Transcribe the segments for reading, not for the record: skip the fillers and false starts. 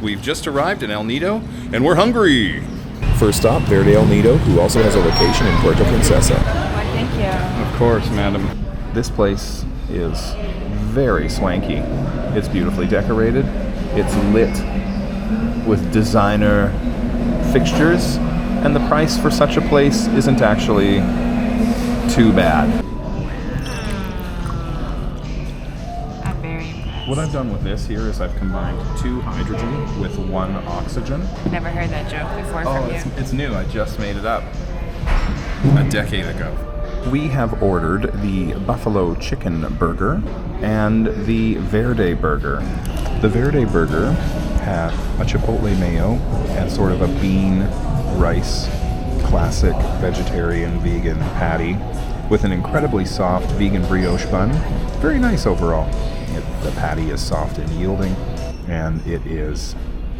We've just arrived in El Nido, and we're hungry. First stop, Verde El Nido, who also has a location in Puerto Princesa. Why, thank you. Of course, madam. This place is very swanky. It's beautifully decorated. It's lit with designer fixtures, and the price for such a place isn't actually too bad. I'm very impressed. What I've done with this here is I've combined 2 hydrogen with 1 oxygen. Never heard that joke before from you. It's new. I just made it up a decade ago. We have ordered the buffalo chicken burger and the verde burger. The verde burger had a chipotle mayo and sort of a bean rice classic vegetarian vegan patty with an incredibly soft vegan brioche bun. Very nice overall. The patty is soft and yielding, and it is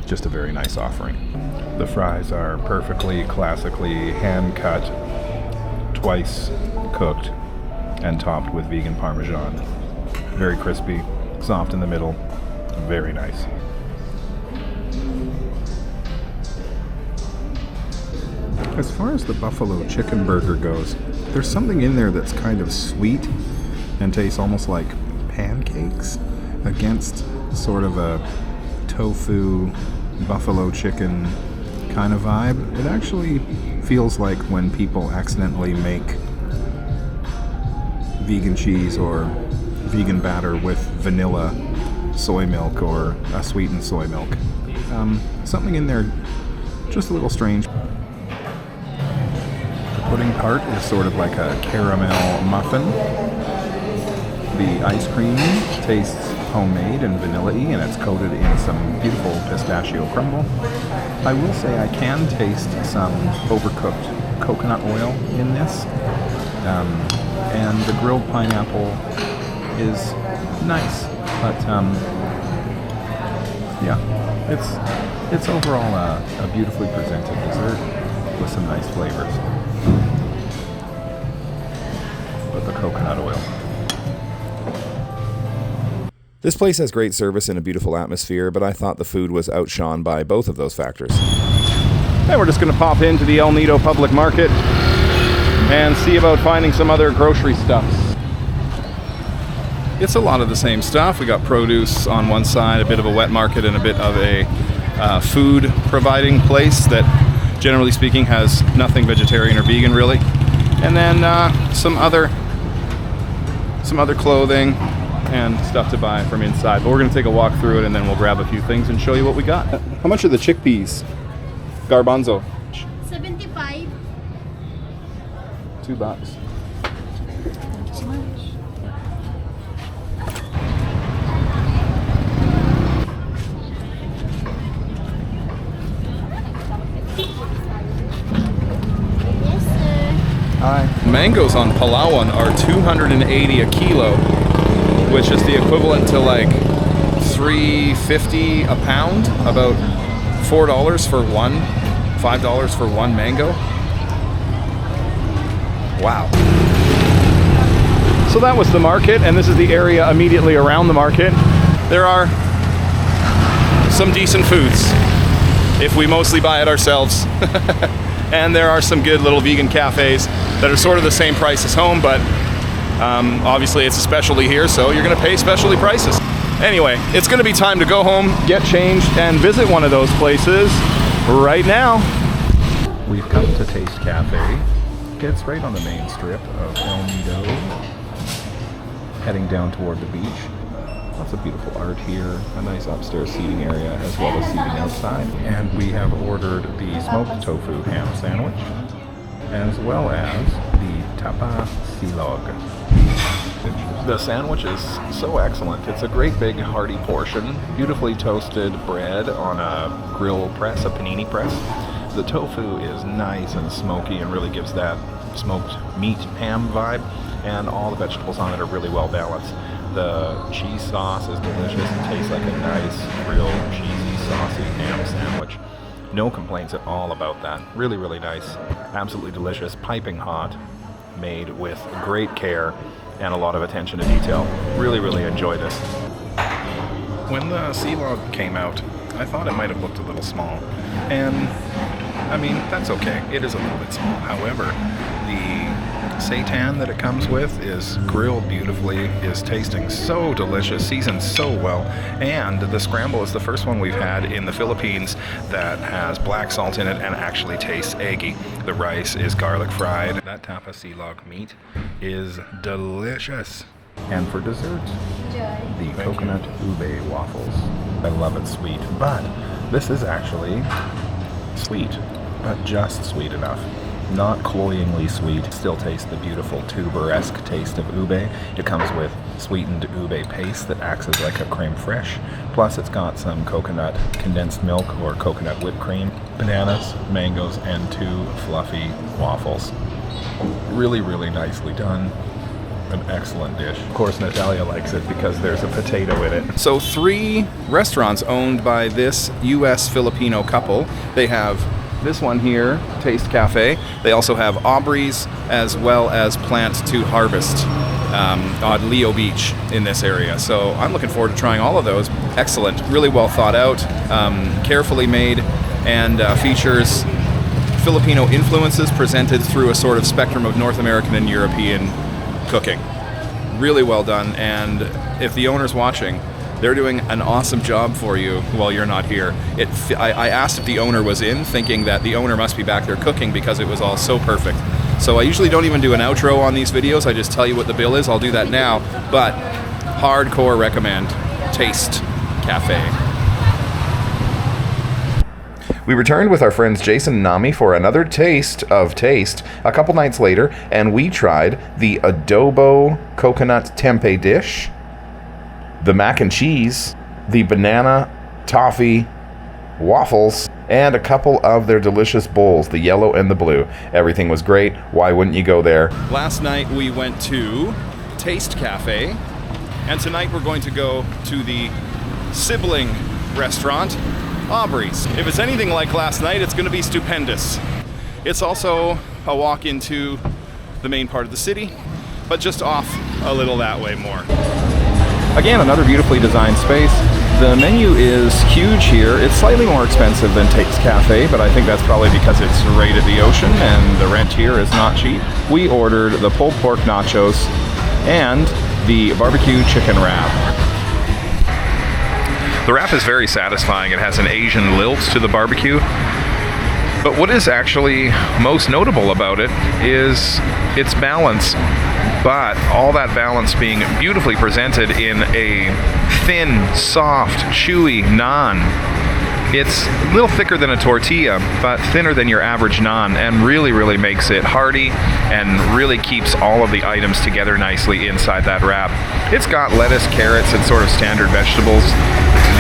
just a very nice offering. The fries are perfectly classically hand cut, twice cooked, and topped with vegan Parmesan. Very crispy, soft in the middle, very nice. As far as the buffalo chicken burger goes, there's something in there that's kind of sweet and tastes almost like pancakes against sort of a tofu buffalo chicken kind of vibe. It actually feels like when people accidentally make vegan cheese or vegan batter with vanilla soy milk or a sweetened soy milk. Something in there just a little strange. The pudding part is sort of like a caramel muffin. The ice cream tastes homemade and vanilla-y, and it's coated in some beautiful pistachio crumble. I will say I can taste some overcooked coconut oil in this, and the grilled pineapple is nice, but yeah, it's overall a beautifully presented dessert with some nice flavors. But the coconut oil. This place has great service and a beautiful atmosphere, but I thought the food was outshone by both of those factors. And we're just going to pop into the El Nido Public Market and see about finding some other grocery stuffs. It's a lot of the same stuff. We got produce on one side, a bit of a wet market, and a bit of a food providing place that, generally speaking, has nothing vegetarian or vegan really. And then some other clothing and stuff to buy from inside. But we're going to take a walk through it, and then we'll grab a few things and show you what we got. How much are the chickpeas? Garbanzo? 75. $2. Thank you so much. Yes, sir. Hi. Mangoes on Palawan are $280 a kilo, which is the equivalent to like $3.50 a pound, about $4 for one, $5 for one mango. Wow. So that was the market, and this is the area immediately around the market. There are some decent foods, if we mostly buy it ourselves. And there are some good little vegan cafes that are sort of the same price as home, but obviously it's a specialty here, so you're going to pay specialty prices. Anyway, it's going to be time to go home, get changed, and visit one of those places right now. We've come to Taste Cafe. It's right on the main strip of El Nido, heading down toward the beach. Lots of beautiful art here, a nice upstairs seating area as well as seating outside. And we have ordered the smoked tofu ham sandwich, as well as the tapa silog. The sandwich is so excellent. It's a great big hearty portion, beautifully toasted bread on a grill press, a panini press. The tofu is nice and smoky and really gives that smoked meat ham vibe, and all the vegetables on it are really well balanced. The cheese sauce is delicious. It tastes like a nice, real cheesy, saucy ham sandwich. No complaints at all about that. Really, really nice. Absolutely delicious. Piping hot. Made with great care and a lot of attention to detail. Really, really enjoy this. When the sea log came out, I thought it might have looked a little small. And, I mean, that's okay. It is a little bit small. However, the seitan that it comes with is grilled beautifully, is tasting so delicious, seasoned so well, and the scramble is the first one we've had in the Philippines that has black salt in it and actually tastes eggy. The rice is garlic fried. That tapa silog meat is delicious. And for dessert, the coconut ube waffles. I love it sweet, but this is actually sweet, but just sweet enough. Not cloyingly sweet, still tastes the beautiful tuber-esque taste of ube. It comes with sweetened ube paste that acts as like a creme fraiche. Plus it's got some coconut condensed milk or coconut whipped cream, bananas, mangoes, and 2 fluffy waffles. Really, really nicely done. An excellent dish. Of course, Natalia likes it because there's a potato in it. So 3 restaurants owned by this U.S. Filipino couple. They have this one here, Taste Cafe. They also have Aubrey's as well as Plant to Harvest on Leo Beach in this area. So I'm looking forward to trying all of those. Excellent, really well thought out, carefully made, and features Filipino influences presented through a sort of spectrum of North American and European cooking. Really well done, and if the owner's watching, they're doing an awesome job for you while you're not here. I asked if the owner was in, thinking that the owner must be back there cooking because it was all so perfect. So I usually don't even do an outro on these videos. I just tell you what the bill is. I'll do that now, but hardcore recommend Taste Cafe. We returned with our friends Jason and Nami for another taste of Taste a couple nights later, and we tried the adobo coconut tempeh dish, the mac and cheese, the banana toffee waffles, and a couple of their delicious bowls, the yellow and the blue. Everything was great. Why wouldn't you go there? Last night we went to Taste Cafe, and tonight we're going to go to the sibling restaurant, Aubrey's. If it's anything like last night, it's going to be stupendous. It's also a walk into the main part of the city, but just off a little that way more. Again, another beautifully designed space. The menu is huge here. It's slightly more expensive than Taste Cafe, but I think that's probably because it's right at the ocean and the rent here is not cheap. We ordered the pulled pork nachos and the barbecue chicken wrap. The wrap is very satisfying. It has an Asian lilt to the barbecue. But what is actually most notable about it is its balance. But all that balance being beautifully presented in a thin, soft, chewy naan. It's a little thicker than a tortilla, but thinner than your average naan, and really, really makes it hearty and really keeps all of the items together nicely inside that wrap. It's got lettuce, carrots, and sort of standard vegetables.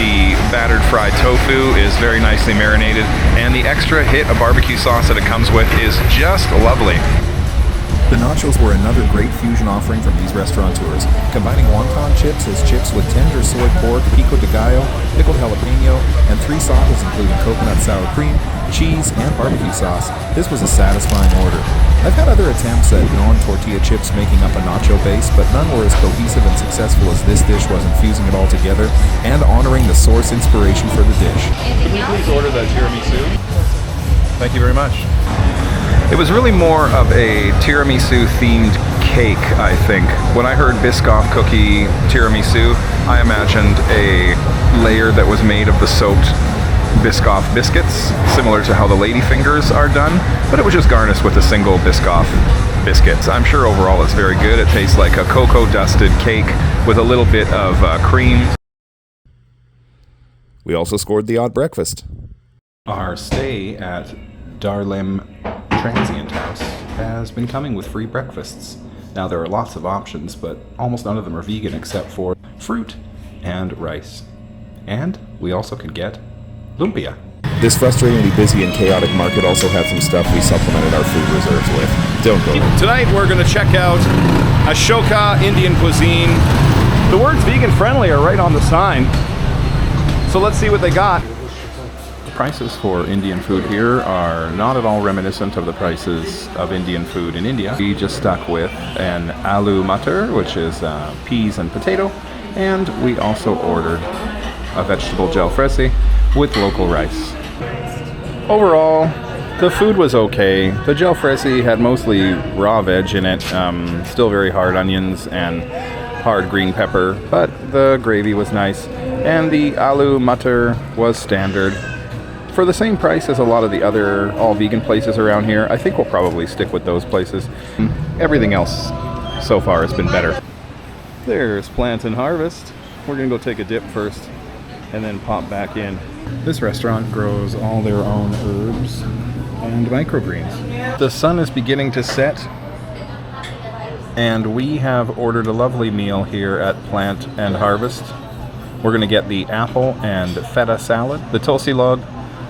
The battered fried tofu is very nicely marinated, and the extra hit of barbecue sauce that it comes with is just lovely. The nachos were another great fusion offering from these restaurateurs, combining wonton chips as chips with tender soy pork, pico de gallo, pickled jalapeno, and 3 sauces including coconut sour cream, cheese, and barbecue sauce. This was a satisfying order. I've had other attempts at non-tortilla chips making up a nacho base, but none were as cohesive and successful as this dish was in fusing it all together and honoring the source inspiration for the dish. Can we please order the tiramisu? Thank you very much. It was really more of a tiramisu-themed cake, I think. When I heard Biscoff cookie tiramisu, I imagined a layer that was made of the soaked Biscoff biscuits, similar to how the ladyfingers are done, but it was just garnished with a single Biscoff biscuits. I'm sure overall it's very good. It tastes like a cocoa-dusted cake with a little bit of cream. We also scored the odd breakfast. Our stay at Darlim Transient House has been coming with free breakfasts. Now there are lots of options, but almost none of them are vegan except for fruit and rice. And we also could get lumpia. This frustratingly busy and chaotic market also had some stuff we supplemented our food reserves with. Don't go. Tonight we're going to check out Ashoka Indian Cuisine. The words vegan friendly are right on the sign. So let's see what they got. Prices for Indian food here are not at all reminiscent of the prices of Indian food in India. We just stuck with an aloo matar, which is peas and potato, and we also ordered a vegetable jalfrezi with local rice. Overall, the food was okay. The jalfrezi had mostly raw veg in it, still very hard onions and hard green pepper, but the gravy was nice. And the aloo matar was standard. For the same price as a lot of the other all-vegan places around here, I think we'll probably stick with those places. Everything else so far has been better. There's Plant and Harvest. We're gonna go take a dip first and then pop back in. This restaurant grows all their own herbs and microgreens. The sun is beginning to set, and we have ordered a lovely meal here at Plant and Harvest. We're gonna get the apple and feta salad, the tulsi log,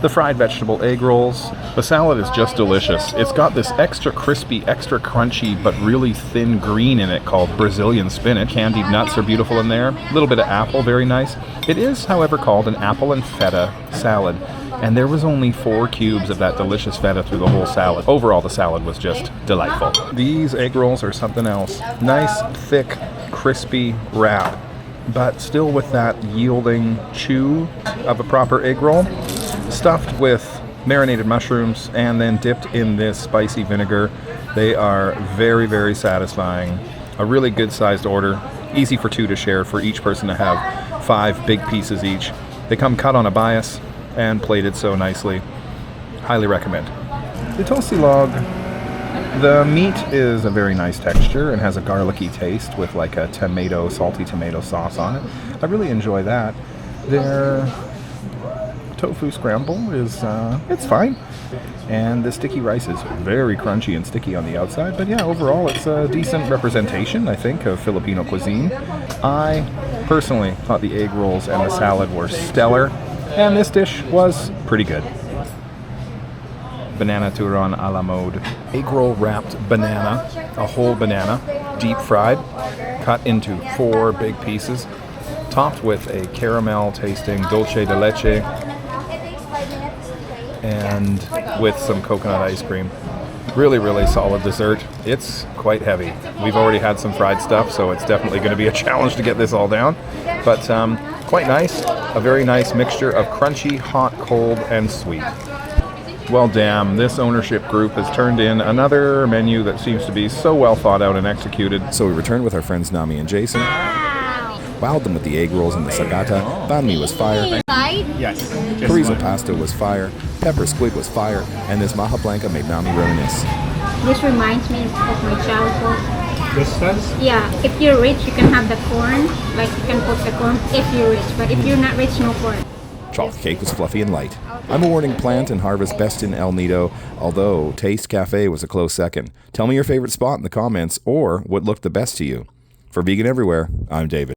the fried vegetable egg rolls. The salad is just delicious. It's got this extra crispy, extra crunchy, but really thin green in it called Brazilian spinach. Candied nuts are beautiful in there. A little bit of apple, very nice. It is, however, called an apple and feta salad. And there was only 4 cubes of that delicious feta through the whole salad. Overall, the salad was just delightful. These egg rolls are something else. Nice, thick, crispy wrap, but still with that yielding chew of a proper egg roll. Stuffed with marinated mushrooms and then dipped in this spicy vinegar. They are very, very satisfying. A really good sized order. Easy for 2 to share, for each person to have 5 big pieces each. They come cut on a bias and plated so nicely. Highly recommend. The tulsi log, the meat is a very nice texture and has a garlicky taste with like a tomato, salty tomato sauce on it. I really enjoy that. Their tofu scramble is, it's fine. And the sticky rice is very crunchy and sticky on the outside. But yeah, overall it's a decent representation, I think, of Filipino cuisine. I personally thought the egg rolls and the salad were stellar. And this dish was pretty good. Banana turon a la mode. Egg roll wrapped banana, a whole banana, deep fried, cut into 4 big pieces, topped with a caramel tasting dulce de leche, and with some coconut ice cream. Really, really solid dessert. It's quite heavy. We've already had some fried stuff, so it's definitely going to be a challenge to get this all down. But quite nice. A very nice mixture of crunchy, hot, cold, and sweet. Well, damn, this ownership group has turned in another menu that seems to be so well thought out and executed. So we returned with our friends Nami and Jason. Wowed them with the egg rolls and the sagata. Banh mi was fire. Yes. Chorizo pasta was fire. Pepper squid was fire. And this maja blanca made Nami reminisce. This reminds me of my childhood. This does? Yeah, if you're rich, you can have the corn. Like, you can put the corn if you're rich. But if you're not rich, no corn. Chocolate cake was fluffy and light. I'm awarding Plant and Harvest Best in El Nido, although Taste Cafe was a close second. Tell me your favorite spot in the comments or what looked the best to you. For Vegan Everywhere, I'm David.